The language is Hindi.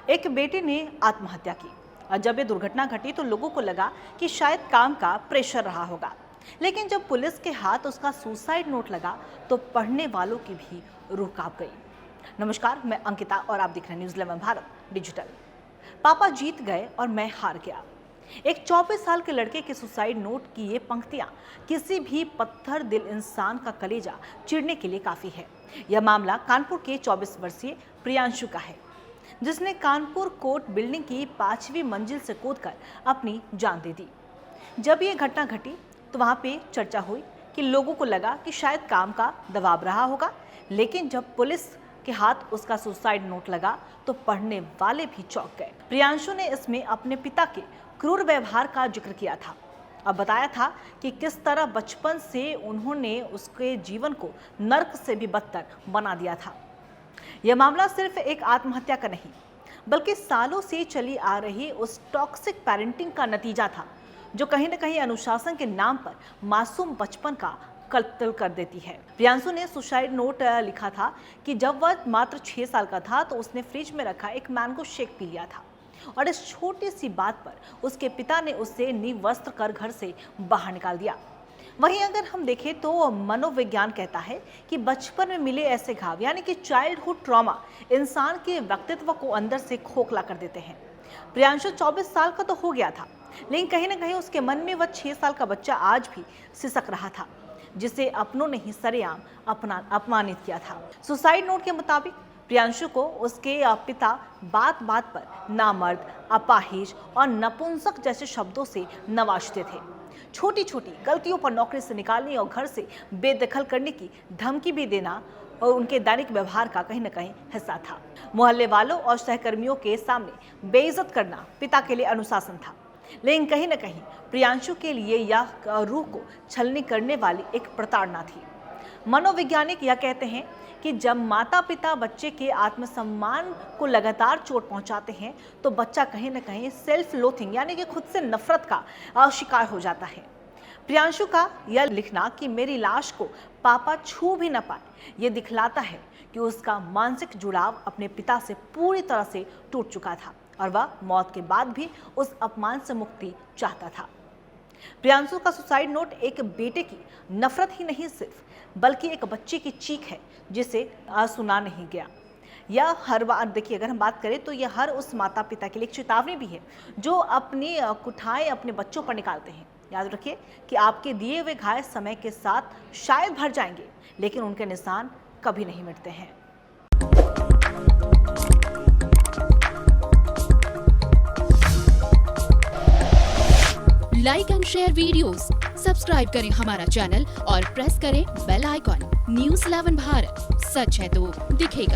एक बेटे ने आत्महत्या की और जब ये दुर्घटना घटी तो लोगों को लगा कि शायद काम का प्रेशर रहा होगा। लेकिन जब पुलिस के हाथ उसका सुसाइड नोट लगा तो पढ़ने वालों की भी रूह कांप गई। नमस्कार, मैं अंकिता और आप देख रहे हैं न्यूज़ 11 भारत डिजिटल। पापा जीत गए और मैं हार गया। एक 24 साल के लड़के के सुसाइड नोट की ये पंक्तियां किसी भी पत्थर दिल इंसान का कलेजा चीरने के लिए काफी है। यह मामला कानपुर के 24 वर्षीय प्रियांशु का है, जिसने कानपुर कोर्ट बिल्डिंग की 5वीं मंजिल से कूदकर अपनी जान दे दी। जब ये घटना घटी तो वहां पे चर्चा हुई कि लोगों को लगा कि शायद काम का दबाव रहा होगा, लेकिन जब पुलिस के हाथ उसका सुसाइड नोट लगा तो पढ़ने वाले भी चौंक गए। प्रियांशु ने इसमें अपने पिता के क्रूर व्यवहार का जिक्र किया था। अब बताया था कि किस तरह बचपन से उन्होंने उसके जीवन को नर्क से भी बदतर बना दिया था। यह मामला सिर्फ एक आत्महत्या का नहीं, बल्कि सालों से चली आ रही उस टॉक्सिक पेरेंटिंग का नतीजा था, जो कहीं न कहीं अनुशासन के नाम पर मासूम बचपन का कत्ल कर देती है। प्रियांशु ने सुसाइड नोट लिखा था कि जब वह मात्र 6 साल का था तो उसने फ्रिज में रखा एक मैंगो शेक पी लिया था और इस छोटी सी बात पर उसके पिता ने उसे निवस्त्र कर घर से बाहर निकाल दिया। वहीं अगर हम देखें तो मनोविज्ञान कहता है कि बचपन में मिले ऐसे घाव यानी कि चाइल्डहुड ट्रॉमा इंसान के व्यक्तित्व को अंदर से खोखला कर देते हैं। प्रियांशु 24 साल का तो हो गया था, लेकिन कहीं ना कहीं उसके मन में वह 6 साल का बच्चा आज भी सिसक रहा था, जिसे अपनों ने ही सरेआम अपमानित किया था। सुसाइड नोट के मुताबिक प्रियांशु को उसके पिता बात बात पर नामर्द, अपाहिज और नपुंसक जैसे शब्दों से नवाजते थे। छोटी छोटी गलतियों पर नौकरी से निकालने और घर से बेदखल करने की धमकी भी देना और उनके दैनिक व्यवहार का कहीं न कहीं हिस्सा था। मोहल्ले वालों और सहकर्मियों के सामने बेइज्जत करना पिता के लिए अनुशासन था, लेकिन कहीं न कहीं प्रियांशु के लिए यह रूह को छलनी करने वाली एक प्रताड़ना थी। मनोवैज्ञानिक यह कहते हैं कि जब माता पिता बच्चे के आत्मसम्मान को लगातार चोट पहुंचाते हैं तो बच्चा कहीं न कहीं सेल्फ लोथिंग यानी कि खुद से नफरत का शिकार हो जाता है। प्रियांशु का यह लिखना कि मेरी लाश को पापा छू भी न पाए, यह दिखलाता है कि उसका मानसिक जुड़ाव अपने पिता से पूरी तरह से टूट चुका था और वह मौत के बाद भी उस अपमान से मुक्ति चाहता था। प्रियांशु का सुसाइड नोट एक बेटे की नफरत ही नहीं सिर्फ, बल्कि एक बच्चे की चीख है जिसे सुना नहीं गया। यह हर बार देखिए, अगर हम बात करें तो यह हर उस माता पिता के लिए एक चेतावनी भी है जो अपनी कुठाएं अपने बच्चों पर निकालते हैं। याद रखिए कि आपके दिए हुए घाव समय के साथ शायद भर जाएंगे, लेकिन उनके निशान कभी नहीं मिटते हैं। Like and share videos, subscribe करें हमारा चैनल और प्रेस करें बेल आइकॉन। न्यूज़ 11 भारत, सच है तो दिखेगा।